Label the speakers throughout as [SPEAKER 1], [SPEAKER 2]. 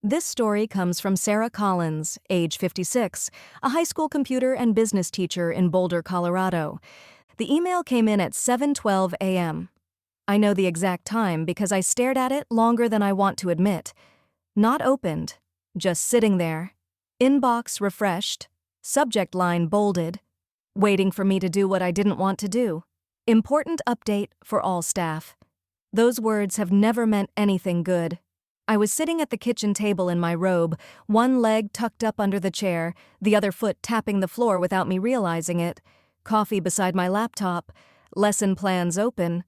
[SPEAKER 1] This story comes from Sarah Collins, age 56, a high school computer and business teacher in Boulder, Colorado. The email came in at 7:12 a.m. I know the exact time because I stared at it longer than I want to admit. Not opened, just sitting there. Inbox refreshed, subject line bolded, waiting for me to do what I didn't want to do. Important update for all staff. Those words have never meant anything good. I was sitting at the kitchen table in my robe, one leg tucked up under the chair, the other foot tapping the floor without me realizing it, coffee beside my laptop, lesson plans open.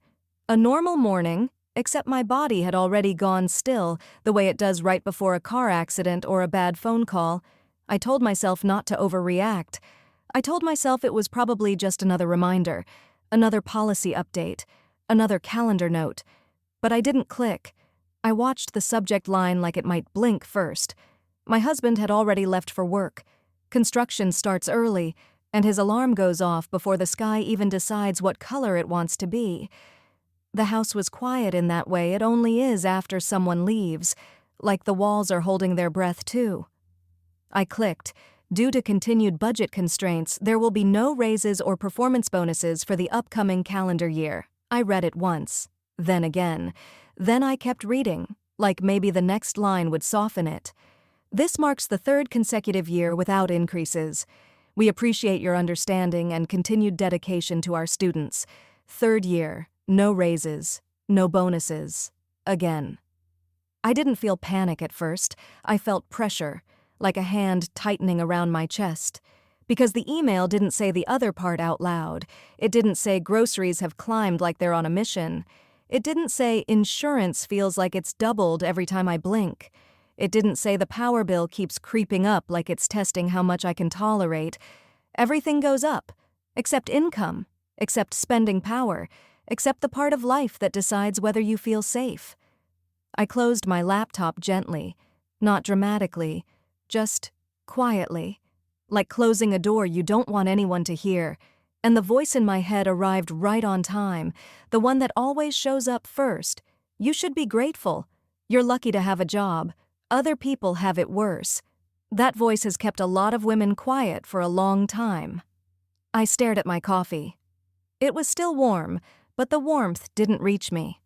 [SPEAKER 1] A normal morning, except my body had already gone still, the way it does right before a car accident or a bad phone call. I told myself not to overreact. I told myself it was probably just another reminder, another policy update, another calendar note. But I didn't click. I watched the subject line like it might blink first. My husband had already left for work. Construction starts early, and his alarm goes off before the sky even decides what color it wants to be. The house was quiet in that way it only is after someone leaves, like the walls are holding their breath too. I clicked. Due to continued budget constraints, there will be no raises or performance bonuses for the upcoming calendar year. I read it once, then again. Then I kept reading, like maybe the next line would soften it. This marks the third consecutive year without increases. We appreciate your understanding and continued dedication to our students. Third year, no raises, no bonuses. Again. I didn't feel panic at first. I felt pressure, like a hand tightening around my chest. Because the email didn't say the other part out loud. It didn't say groceries have climbed like they're on a mission. It didn't say insurance feels like it's doubled every time I blink. It didn't say the power bill keeps creeping up like it's testing how much I can tolerate. Everything goes up, except income, except spending power, except the part of life that decides whether you feel safe. I closed my laptop gently, not dramatically, just quietly, like closing a door you don't want anyone to hear. And the voice in my head arrived right on time, the one that always shows up first. You should be grateful. You're lucky to have a job. Other people have it worse. That voice has kept a lot of women quiet for a long time. I stared at my coffee. It was still warm, but the warmth didn't reach me.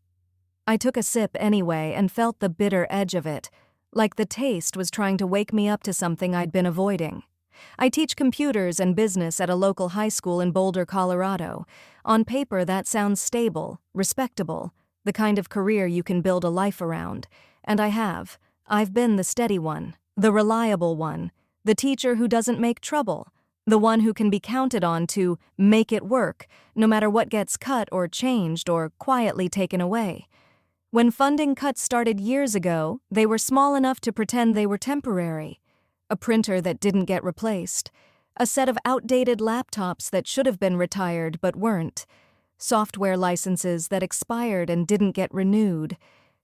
[SPEAKER 1] I took a sip anyway and felt the bitter edge of it, like the taste was trying to wake me up to something I'd been avoiding. I teach computers and business at a local high school in Boulder, Colorado. On paper, that sounds stable, respectable, the kind of career you can build a life around. And I have. I've been the steady one, the reliable one, the teacher who doesn't make trouble, the one who can be counted on to make it work, no matter what gets cut or changed or quietly taken away. When funding cuts started years ago, they were small enough to pretend they were temporary. A printer that didn't get replaced, a set of outdated laptops that should have been retired but weren't, software licenses that expired and didn't get renewed,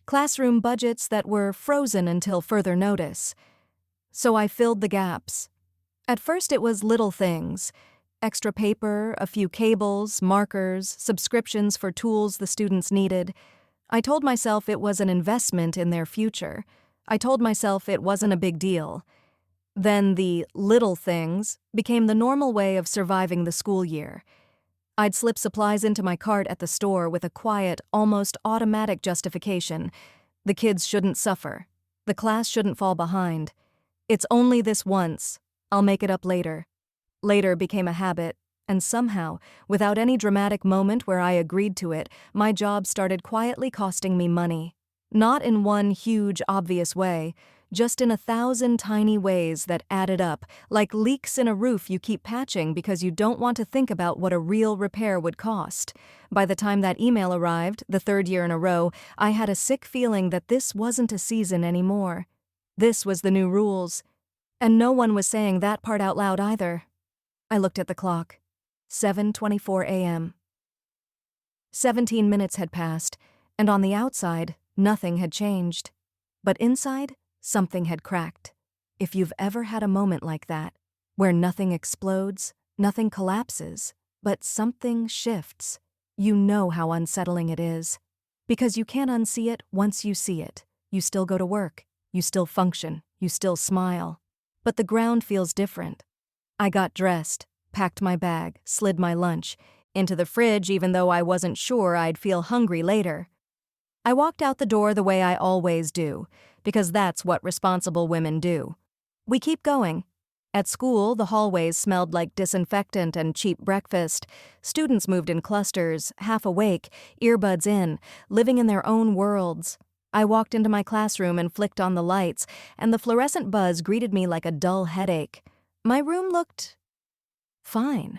[SPEAKER 1] classroom budgets that were frozen until further notice. So I filled the gaps. At first it was little things, extra paper, a few cables, markers, subscriptions for tools the students needed. I told myself it was an investment in their future. I told myself it wasn't a big deal. Then the little things became the normal way of surviving the school year. I'd slip supplies into my cart at the store with a quiet, almost automatic justification. The kids shouldn't suffer. The class shouldn't fall behind. It's only this once. I'll make it up later. Later became a habit, and somehow, without any dramatic moment where I agreed to it, my job started quietly costing me money. Not in one huge, obvious way, just in 1,000 tiny ways that added up, like leaks in a roof you keep patching because you don't want to think about what a real repair would cost. By the time that email arrived, the third year in a row, I had a sick feeling that this wasn't a season anymore. This was the new rules. And no one was saying that part out loud either. I looked at the clock. 7:24 a.m. 17 minutes had passed, and on the outside, nothing had changed. But inside, something had cracked. If you've ever had a moment like that, where nothing explodes, nothing collapses, but something shifts, you know how unsettling it is. Because you can't unsee it once you see it. You still go to work. You still function, you still smile. But the ground feels different. I got dressed, packed my bag, slid my lunch into the fridge even though I wasn't sure I'd feel hungry later. I walked out the door the way I always do, because that's what responsible women do. We keep going. At school, the hallways smelled like disinfectant and cheap breakfast. Students moved in clusters, half awake, earbuds in, living in their own worlds. I walked into my classroom and flicked on the lights, and the fluorescent buzz greeted me like a dull headache. My room looked fine.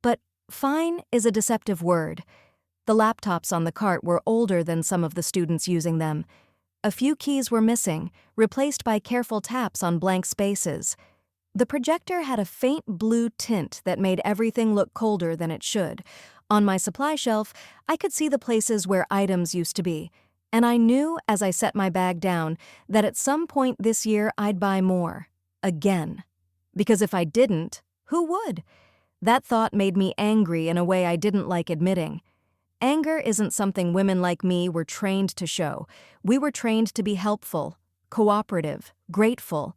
[SPEAKER 1] But fine is a deceptive word. The laptops on the cart were older than some of the students using them. A few keys were missing, replaced by careful taps on blank spaces. The projector had a faint blue tint that made everything look colder than it should. On my supply shelf, I could see the places where items used to be, and I knew as I set my bag down that at some point this year I'd buy more. Again. Because if I didn't, who would? That thought made me angry in a way I didn't like admitting. Anger isn't something women like me were trained to show. We were trained to be helpful, cooperative, grateful.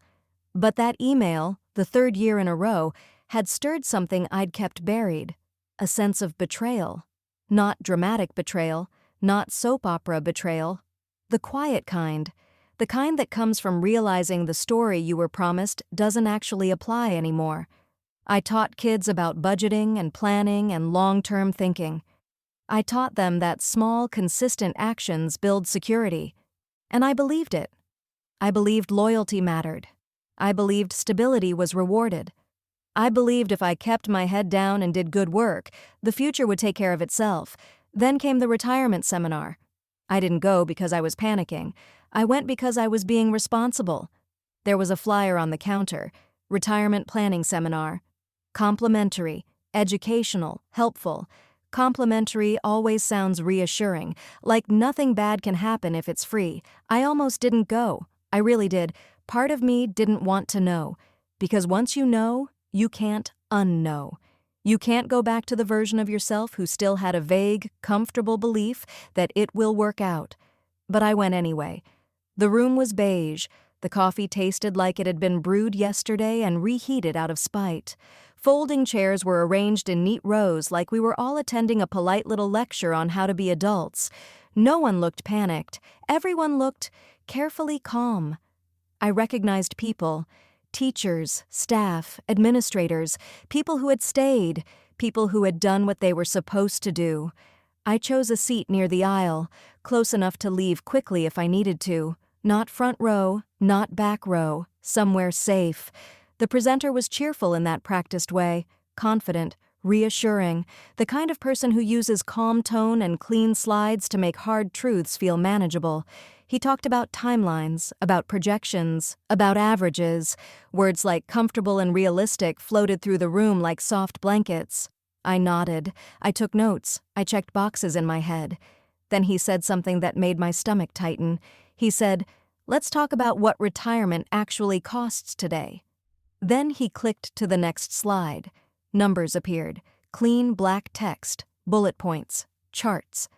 [SPEAKER 1] But that email, the third year in a row, had stirred something I'd kept buried. A sense of betrayal. Not dramatic betrayal, not soap opera betrayal. The quiet kind. The kind that comes from realizing the story you were promised doesn't actually apply anymore. I taught kids about budgeting and planning and long-term thinking. I taught them that small, consistent actions build security. And I believed it. I believed loyalty mattered. I believed stability was rewarded. I believed if I kept my head down and did good work, the future would take care of itself. Then came the retirement seminar. I didn't go because I was panicking. I went because I was being responsible. There was a flyer on the counter. Retirement planning seminar. Complimentary, educational, helpful. Complimentary always sounds reassuring, like nothing bad can happen if it's free. I almost didn't go. I really did. Part of me didn't want to know. Because once you know, you can't unknow. You can't go back to the version of yourself who still had a vague, comfortable belief that it will work out. But I went anyway. The room was beige. The coffee tasted like it had been brewed yesterday and reheated out of spite. Folding chairs were arranged in neat rows like we were all attending a polite little lecture on how to be adults. No one looked panicked. Everyone looked carefully calm. I recognized people. Teachers, staff, administrators, people who had stayed, people who had done what they were supposed to do. I chose a seat near the aisle, close enough to leave quickly if I needed to. Not front row, not back row, somewhere safe. The presenter was cheerful in that practiced way, confident, reassuring, the kind of person who uses calm tone and clean slides to make hard truths feel manageable. He talked about timelines, about projections, about averages. Words like comfortable and realistic floated through the room like soft blankets. I nodded. I took notes. I checked boxes in my head. Then he said something that made my stomach tighten. He said, "Let's talk about what retirement actually costs today." Then he clicked to the next slide. Numbers appeared, clean black text, bullet points, charts.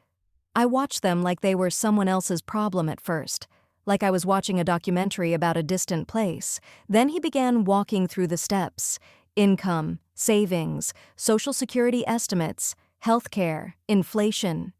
[SPEAKER 1] I watched them like they were someone else's problem at first, like I was watching a documentary about a distant place. Then he began walking through the steps. Income, savings, Social Security estimates, healthcare, inflation.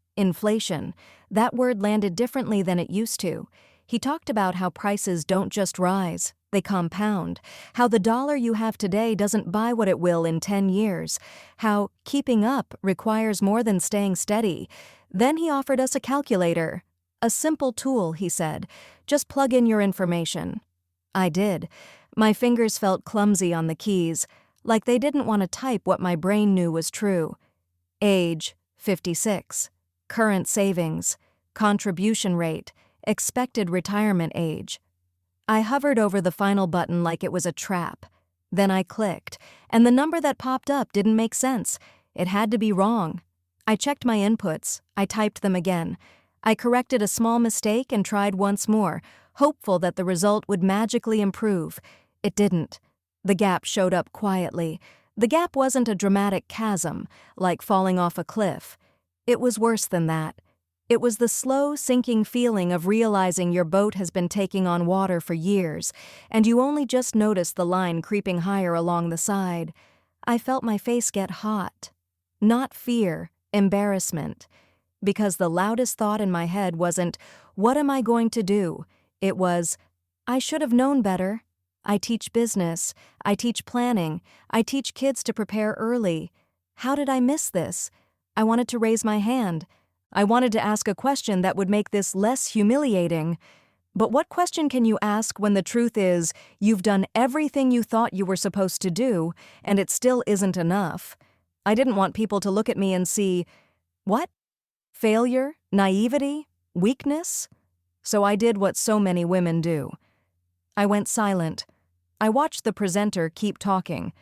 [SPEAKER 1] That word landed differently than it used to. He talked about how prices don't just rise, they compound, how the dollar you have today doesn't buy what it will in 10 years, how keeping up requires more than staying steady. Then he offered us a calculator. A simple tool, he said. Just plug in your information. I did. My fingers felt clumsy on the keys, like they didn't want to type what my brain knew was true. Age, 56. Current savings. Contribution rate. Expected retirement age. I hovered over the final button like it was a trap. Then I clicked, and the number that popped up didn't make sense. It had to be wrong. I checked my inputs. I typed them again. I corrected a small mistake and tried once more, hopeful that the result would magically improve. It didn't. The gap showed up quietly. The gap wasn't a dramatic chasm, like falling off a cliff. It was worse than that. It was the slow, sinking feeling of realizing your boat has been taking on water for years, and you only just noticed the line creeping higher along the side. I felt my face get hot. Not fear, embarrassment. Because the loudest thought in my head wasn't, "What am I going to do?" It was, "I should have known better. I teach business. I teach planning. I teach kids to prepare early. How did I miss this?" I wanted to raise my hand. I wanted to ask a question that would make this less humiliating. But what question can you ask when the truth is you've done everything you thought you were supposed to do, and it still isn't enough? I didn't want people to look at me and see, what? Failure? Naivety? Weakness? So I did what so many women do. I went silent. I watched the presenter keep talking.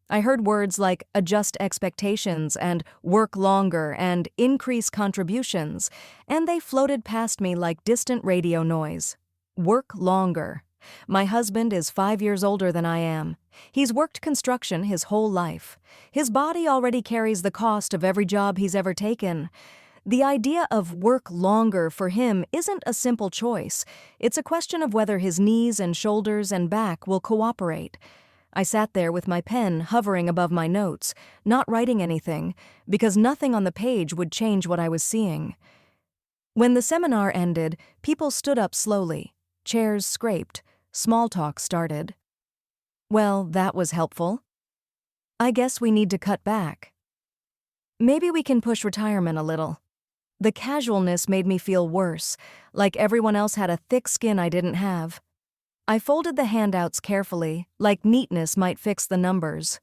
[SPEAKER 1] I heard words like adjust expectations and work longer and increase contributions, and they floated past me like distant radio noise. Work longer. My husband is 5 years older than I am. He's worked construction his whole life. His body already carries the cost of every job he's ever taken. The idea of work longer for him isn't a simple choice. It's a question of whether his knees and shoulders and back will cooperate. I sat there with my pen hovering above my notes, not writing anything, because nothing on the page would change what I was seeing. When the seminar ended, people stood up slowly. Chairs scraped. Small talk started. Well, that was helpful. I guess we need to cut back. Maybe we can push retirement a little. The casualness made me feel worse, like everyone else had a thick skin I didn't have. I folded the handouts carefully, like neatness might fix the numbers.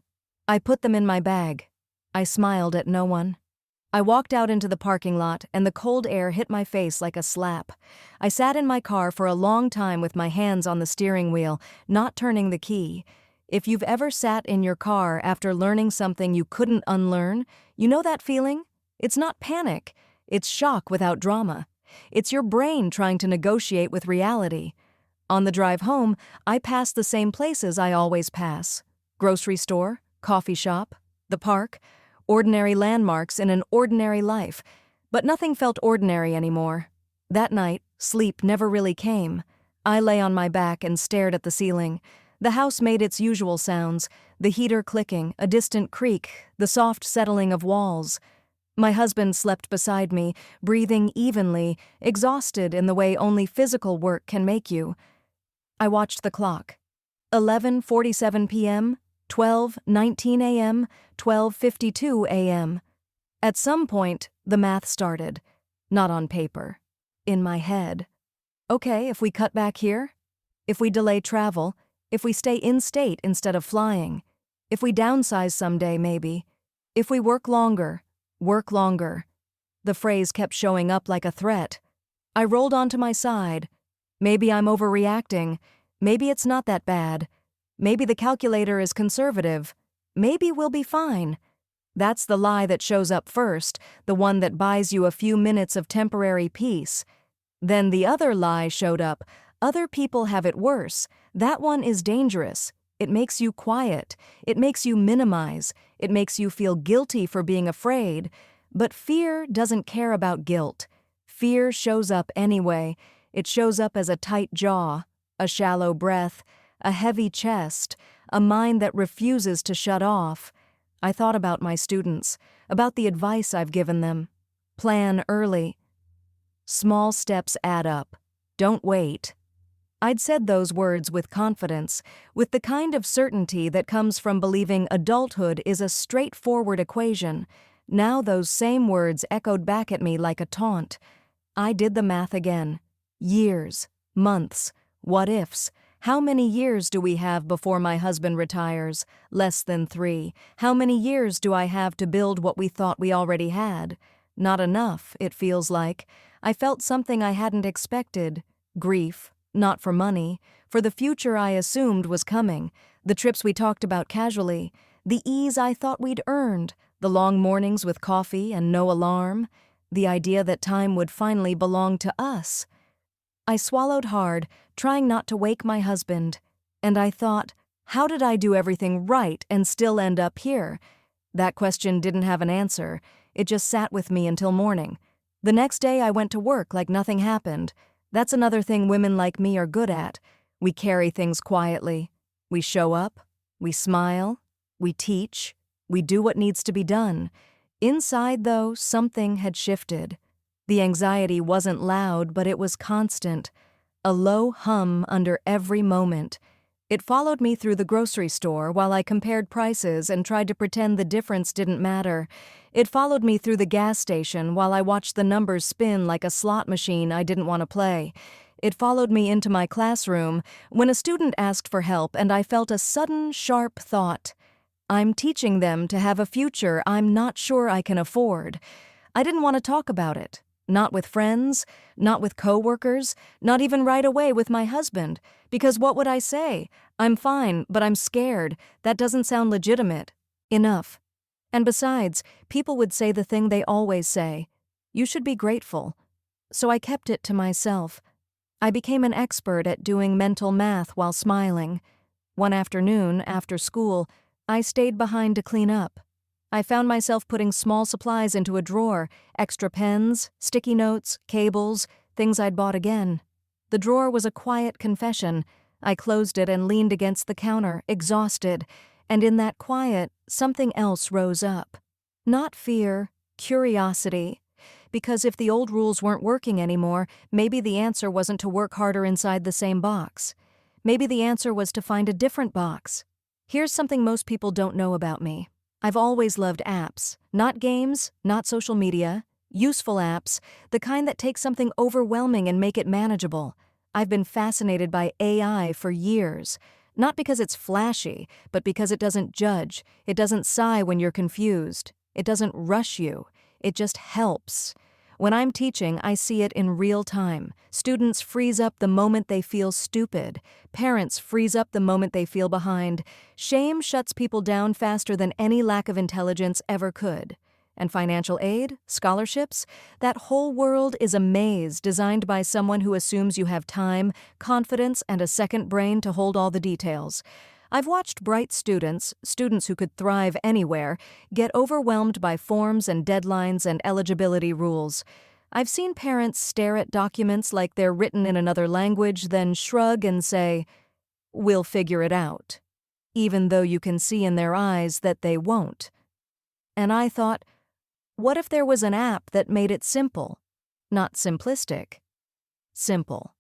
[SPEAKER 1] I put them in my bag. I smiled at no one. I walked out into the parking lot, and the cold air hit my face like a slap. I sat in my car for a long time with my hands on the steering wheel, not turning the key. If you've ever sat in your car after learning something you couldn't unlearn, you know that feeling? It's not panic. It's shock without drama. It's your brain trying to negotiate with reality. On the drive home, I passed the same places I always pass. Grocery store, coffee shop, the park, ordinary landmarks in an ordinary life. But nothing felt ordinary anymore. That night, sleep never really came. I lay on my back and stared at the ceiling. The house made its usual sounds, the heater clicking, a distant creak, the soft settling of walls. My husband slept beside me, breathing evenly, exhausted in the way only physical work can make you. I watched the clock. 11:47 p.m., 12:19 a.m., 12:52 a.m. At some point, the math started. Not on paper. In my head. Okay, if we cut back here? If we delay travel? If we stay in-state instead of flying? If we downsize someday, maybe? If we work longer? Work longer. The phrase kept showing up like a threat. I rolled onto my side. Maybe I'm overreacting. Maybe it's not that bad. Maybe the calculator is conservative. Maybe we'll be fine. That's the lie that shows up first, the one that buys you a few minutes of temporary peace. Then the other lie showed up. Other people have it worse. That one is dangerous. It makes you quiet. It makes you minimize. It makes you feel guilty for being afraid. But fear doesn't care about guilt. Fear shows up anyway. It shows up as a tight jaw, a shallow breath, a heavy chest, a mind that refuses to shut off. I thought about my students, about the advice I've given them. Plan early. Small steps add up. Don't wait. I'd said those words with confidence, with the kind of certainty that comes from believing adulthood is a straightforward equation. Now those same words echoed back at me like a taunt. I did the math again. Years, months, what ifs. How many years do we have before my husband retires? Less than 3. How many years do I have to build what we thought we already had? Not enough, it feels like. I felt something I hadn't expected. Grief. Not for money, for the future I assumed was coming, the trips we talked about casually, the ease I thought we'd earned, the long mornings with coffee and no alarm, the idea that time would finally belong to us. I swallowed hard, trying not to wake my husband, and I thought, how did I do everything right and still end up here? That question didn't have an answer. It just sat with me until morning. The next day I went to work like nothing happened. That's another thing women like me are good at. We carry things quietly. We show up. We smile. We teach. We do what needs to be done. Inside, though, something had shifted. The anxiety wasn't loud, but it was constant. A low hum under every moment. It followed me through the grocery store while I compared prices and tried to pretend the difference didn't matter. It followed me through the gas station while I watched the numbers spin like a slot machine I didn't want to play. It followed me into my classroom when a student asked for help and I felt a sudden, sharp thought. I'm teaching them to have a future I'm not sure I can afford. I didn't want to talk about it. Not with friends, not with coworkers, not even right away with my husband. Because what would I say? I'm fine, but I'm scared. That doesn't sound legitimate. Enough. And besides, people would say the thing they always say. You should be grateful. So I kept it to myself. I became an expert at doing mental math while smiling. One afternoon, after school, I stayed behind to clean up. I found myself putting small supplies into a drawer, extra pens, sticky notes, cables, things I'd bought again. The drawer was a quiet confession. I closed it and leaned against the counter, exhausted, and in that quiet, something else rose up. Not fear, curiosity. Because if the old rules weren't working anymore, maybe the answer wasn't to work harder inside the same box. Maybe the answer was to find a different box. Here's something most people don't know about me. I've always loved apps, not games, not social media, useful apps, the kind that take something overwhelming and make it manageable. I've been fascinated by AI for years, not because it's flashy, but because it doesn't judge, it doesn't sigh when you're confused, it doesn't rush you, it just helps. When I'm teaching, I see it in real time. Students freeze up the moment they feel stupid. Parents freeze up the moment they feel behind. Shame shuts people down faster than any lack of intelligence ever could. And financial aid, scholarships, that whole world is a maze designed by someone who assumes you have time, confidence, and a second brain to hold all the details. I've watched bright students who could thrive anywhere, get overwhelmed by forms and deadlines and eligibility rules. I've seen parents stare at documents like they're written in another language, then shrug and say, "We'll figure it out," even though you can see in their eyes that they won't. And I thought, what if there was an app that made it simple? Not simplistic. Simple.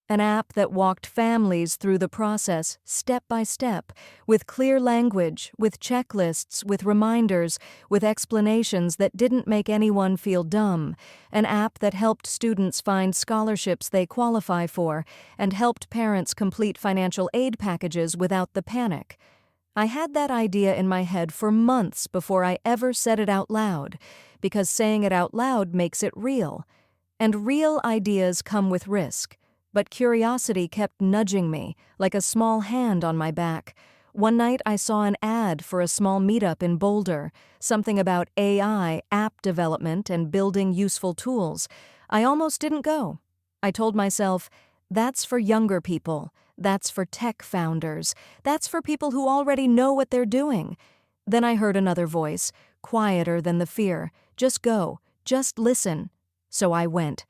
[SPEAKER 1] An app that walked families through the process, step by step, with clear language, with checklists, with reminders, with explanations that didn't make anyone feel dumb. An app that helped students find scholarships they qualify for, and helped parents complete financial aid packages without the panic. I had that idea in my head for months before I ever said it out loud, because saying it out loud makes it real. And real ideas come with risk. But curiosity kept nudging me, like a small hand on my back. One night I saw an ad for a small meetup in Boulder, something about AI, app development, and building useful tools. I almost didn't go. I told myself, that's for younger people, that's for tech founders, that's for people who already know what they're doing. Then I heard another voice, quieter than the fear. Just go, just listen. So I went.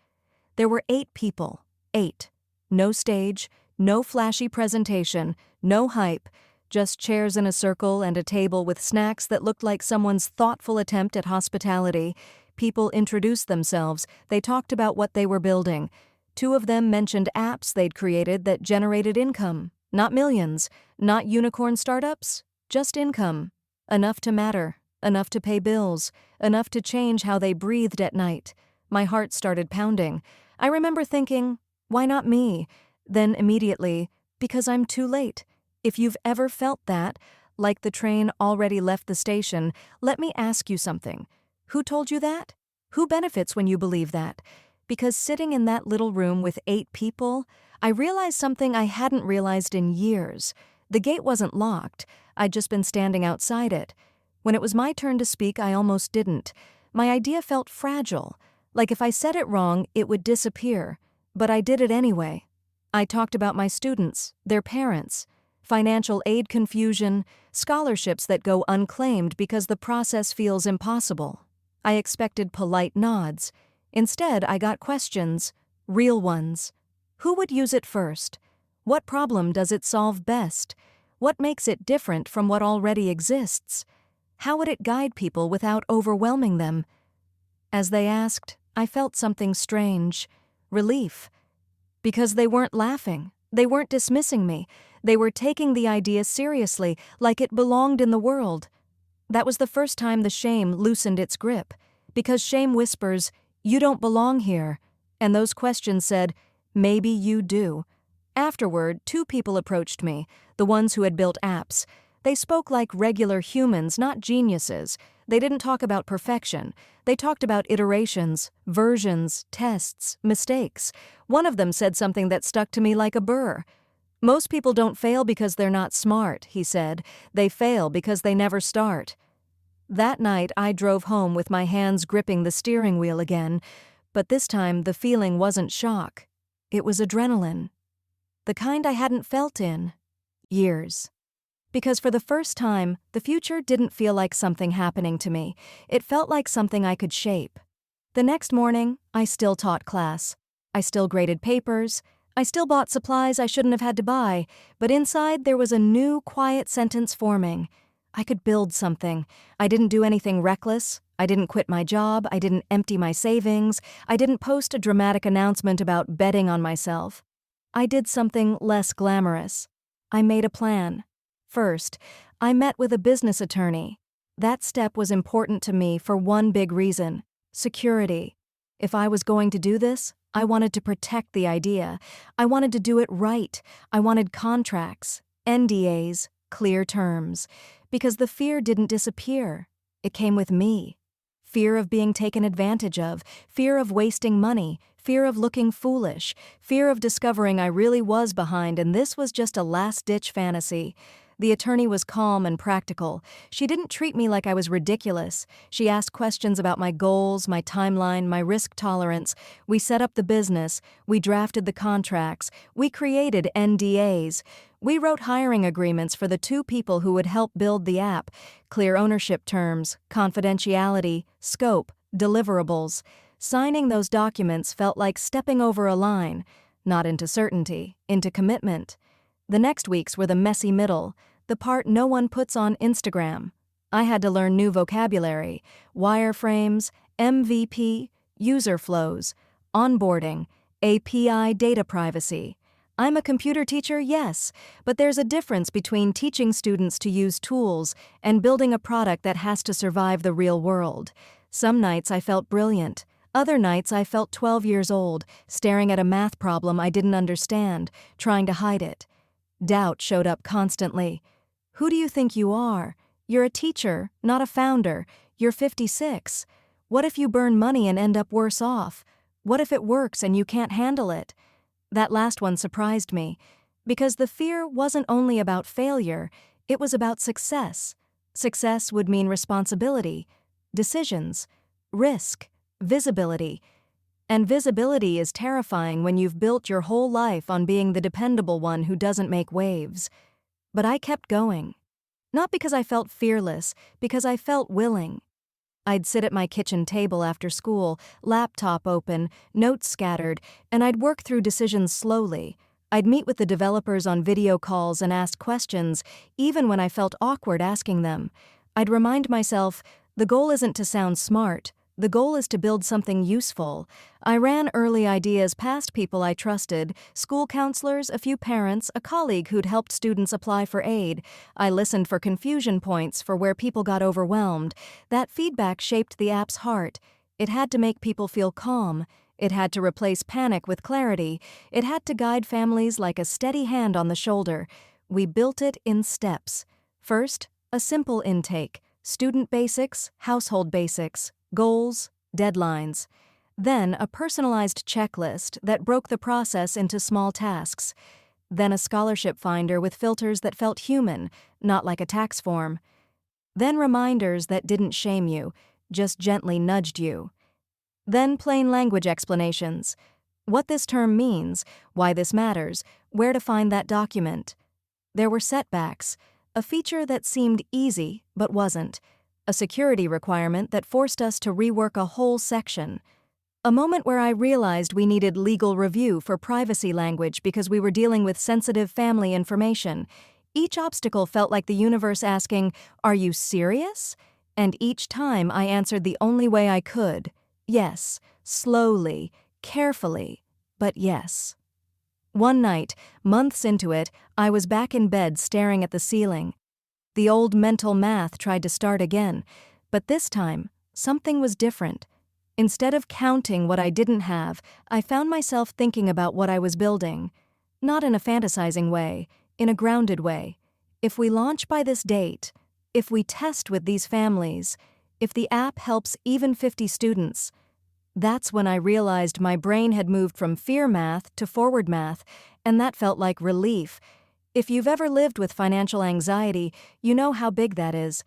[SPEAKER 1] There were 8 people. 8. No stage, no flashy presentation, no hype, just chairs in a circle and a table with snacks that looked like someone's thoughtful attempt at hospitality. People introduced themselves, they talked about what they were building. 2 of them mentioned apps they'd created that generated income. Not millions, not unicorn startups, just income. Enough to matter, enough to pay bills, enough to change how they breathed at night. My heart started pounding. I remember thinking, why not me? Then immediately, because I'm too late. If you've ever felt that, like the train already left the station, let me ask you something. Who told you that? Who benefits when you believe that? Because sitting in that little room with 8 people, I realized something I hadn't realized in years. The gate wasn't locked. I'd just been standing outside it. When it was my turn to speak, I almost didn't. My idea felt fragile. Like if I said it wrong, it would disappear. But I did it anyway. I talked about my students, their parents, financial aid confusion, scholarships that go unclaimed because the process feels impossible. I expected polite nods. Instead, I got questions, real ones. Who would use it first? What problem does it solve best? What makes it different from what already exists? How would it guide people without overwhelming them? As they asked, I felt something strange, relief. Because they weren't laughing, they weren't dismissing me, they were taking the idea seriously, like it belonged in the world. That was the first time the shame loosened its grip, because shame whispers, "You don't belong here," and those questions said, "Maybe you do." Afterward, 2 people approached me, the ones who had built apps. They spoke like regular humans, not geniuses. They didn't talk about perfection. They talked about iterations, versions, tests, mistakes. One of them said something that stuck to me like a burr. "Most people don't fail because they're not smart," he said. "They fail because they never start." That night, I drove home with my hands gripping the steering wheel again, but this time the feeling wasn't shock. It was adrenaline. The kind I hadn't felt in years. Because for the first time, the future didn't feel like something happening to me. It felt like something I could shape. The next morning, I still taught class. I still graded papers. I still bought supplies I shouldn't have had to buy, but inside there was a new, quiet sentence forming. I could build something. I didn't do anything reckless. I didn't quit my job. I didn't empty my savings. I didn't post a dramatic announcement about betting on myself. I did something less glamorous. I made a plan. First, I met with a business attorney. That step was important to me for one big reason: security. If I was going to do this, I wanted to protect the idea. I wanted to do it right. I wanted contracts, NDAs, clear terms. Because the fear didn't disappear. It came with me. Fear of being taken advantage of, fear of wasting money, fear of looking foolish, fear of discovering I really was behind and this was just a last-ditch fantasy. The attorney was calm and practical. She didn't treat me like I was ridiculous. She asked questions about my goals, my timeline, my risk tolerance. We set up the business. We drafted the contracts. We created NDAs. We wrote hiring agreements for the 2 people who would help build the app, clear ownership terms, confidentiality, scope, deliverables. Signing those documents felt like stepping over a line, not into certainty, into commitment. The next weeks were the messy middle, the part no one puts on Instagram. I had to learn new vocabulary: wireframes, MVP, user flows, onboarding, API data privacy. I'm a computer teacher, yes, but there's a difference between teaching students to use tools and building a product that has to survive the real world. Some nights I felt brilliant. Other nights I felt 12 years old, staring at a math problem I didn't understand, trying to hide it. Doubt showed up constantly. Who do you think you are? You're a teacher, not a founder. You're 56. What if you burn money and end up worse off? What if it works and you can't handle it? That last one surprised me, because the fear wasn't only about failure, it was about success. Success would mean responsibility, decisions, risk, visibility. And visibility is terrifying when you've built your whole life on being the dependable one who doesn't make waves. But I kept going. Not because I felt fearless, because I felt willing. I'd sit at my kitchen table after school, laptop open, notes scattered, and I'd work through decisions slowly. I'd meet with the developers on video calls and ask questions, even when I felt awkward asking them. I'd remind myself, the goal isn't to sound smart. The goal is to build something useful. I ran early ideas past people I trusted, school counselors, a few parents, a colleague who'd helped students apply for aid. I listened for confusion points, for where people got overwhelmed. That feedback shaped the app's heart. It had to make people feel calm. It had to replace panic with clarity. It had to guide families like a steady hand on the shoulder. We built it in steps. First, a simple intake: student basics, household basics, goals, deadlines. Then a personalized checklist that broke the process into small tasks. Then a scholarship finder with filters that felt human, not like a tax form. Then reminders that didn't shame you, just gently nudged you. Then plain language explanations. What this term means, why this matters, where to find that document. There were setbacks, a feature that seemed easy but wasn't. A security requirement that forced us to rework a whole section. A moment where I realized we needed legal review for privacy language because we were dealing with sensitive family information. Each obstacle felt like the universe asking, "Are you serious?" And each time I answered the only way I could. Yes, slowly, carefully, but yes. One night, months into it, I was back in bed staring at the ceiling. The old mental math tried to start again, but this time, something was different. Instead of counting what I didn't have, I found myself thinking about what I was building. Not in a fantasizing way, in a grounded way. If we launch by this date, if we test with these families, if the app helps even 50 students, that's when I realized my brain had moved from fear math to forward math, and that felt like relief. If you've ever lived with financial anxiety, you know how big that is.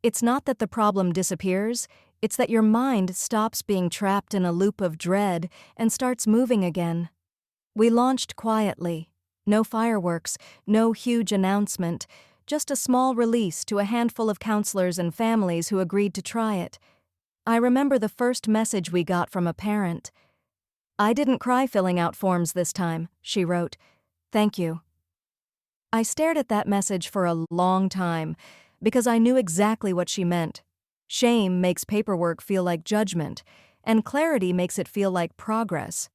[SPEAKER 1] It's not that the problem disappears, it's that your mind stops being trapped in a loop of dread and starts moving again. We launched quietly. No fireworks, no huge announcement, just a small release to a handful of counselors and families who agreed to try it. I remember the first message we got from a parent. "I didn't cry filling out forms this time," she wrote. "Thank you." I stared at that message for a long time because I knew exactly what she meant. Shame makes paperwork feel like judgment, and clarity makes it feel like progress.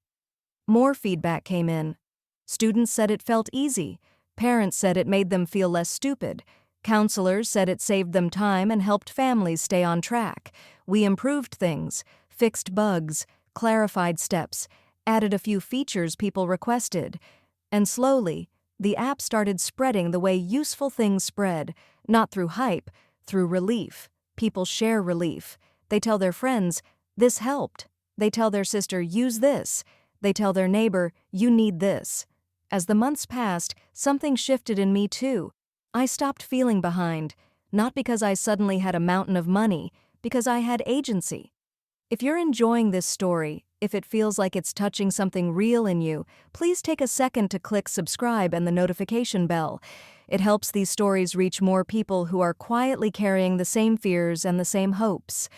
[SPEAKER 1] More feedback came in. Students said it felt easy. Parents said it made them feel less stupid. Counselors said it saved them time and helped families stay on track. We improved things, fixed bugs, clarified steps, added a few features people requested. And slowly, the app started spreading the way useful things spread, not through hype, through relief. People share relief. They tell their friends, "This helped." They tell their sister, "Use this." They tell their neighbor, "You need this." As the months passed, something shifted in me too. I stopped feeling behind, not because I suddenly had a mountain of money, because I had agency. If you're enjoying this story, if it feels like it's touching something real in you, please take a second to click subscribe and the notification bell. It helps these stories reach more people who are quietly carrying the same fears and the same hopes.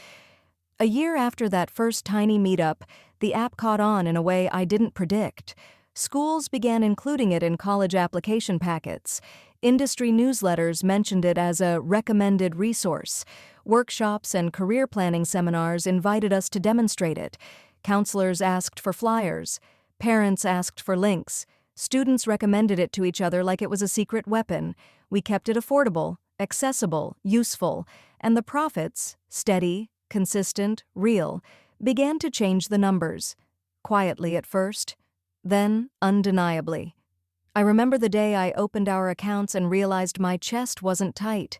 [SPEAKER 1] A year after that first tiny meetup, the app caught on in a way I didn't predict. Schools began including it in college application packets. Industry newsletters mentioned it as a recommended resource. Workshops and career planning seminars invited us to demonstrate it. Counselors asked for flyers. Parents asked for links. Students recommended it to each other like it was a secret weapon. We kept it affordable, accessible, useful, and the profits, steady, consistent, real, began to change the numbers. Quietly at first, then undeniably. I remember the day I opened our accounts and realized my chest wasn't tight.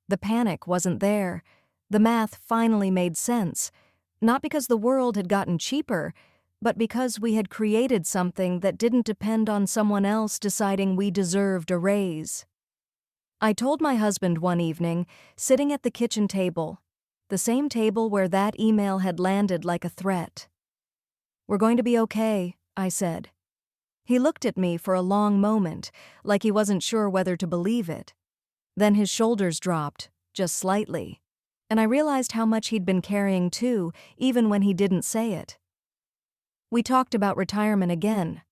[SPEAKER 1] The panic wasn't there. The math finally made sense. Not because the world had gotten cheaper, but because we had created something that didn't depend on someone else deciding we deserved a raise. I told my husband one evening, sitting at the kitchen table, the same table where that email had landed like a threat. "We're going to be okay," I said. He looked at me for a long moment, like he wasn't sure whether to believe it. Then his shoulders dropped, just slightly, and I realized how much he'd been carrying too, even when he didn't say it. We talked about retirement again.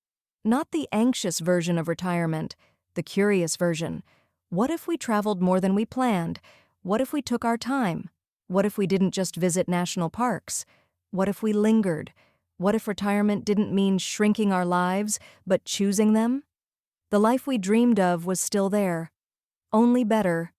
[SPEAKER 1] Not the anxious version of retirement, the curious version. What if we traveled more than we planned? What if we took our time? What if we didn't just visit national parks? What if we lingered? What if retirement didn't mean shrinking our lives, but choosing them? The life we dreamed of was still there, only better.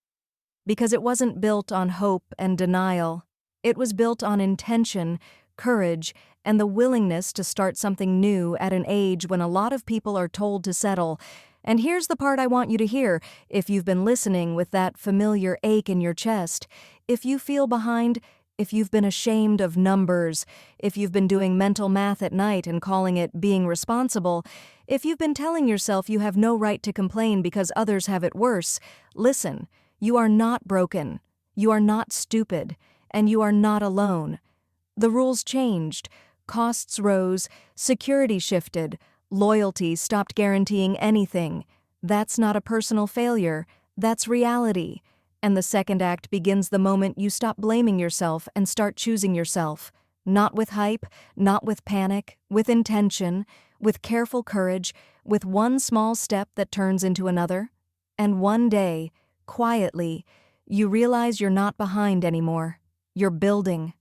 [SPEAKER 1] Because it wasn't built on hope and denial. It was built on intention, courage, and the willingness to start something new at an age when a lot of people are told to settle. And here's the part I want you to hear, if you've been listening with that familiar ache in your chest. If you feel behind, if you've been ashamed of numbers, if you've been doing mental math at night and calling it being responsible, if you've been telling yourself you have no right to complain because others have it worse, listen, you are not broken, you are not stupid, and you are not alone. The rules changed, costs rose, security shifted, loyalty stopped guaranteeing anything. That's not a personal failure, that's reality. And the second act begins the moment you stop blaming yourself and start choosing yourself. Not with hype, not with panic, with intention, with careful courage, with one small step that turns into another. And one day, quietly, you realize you're not behind anymore. You're building.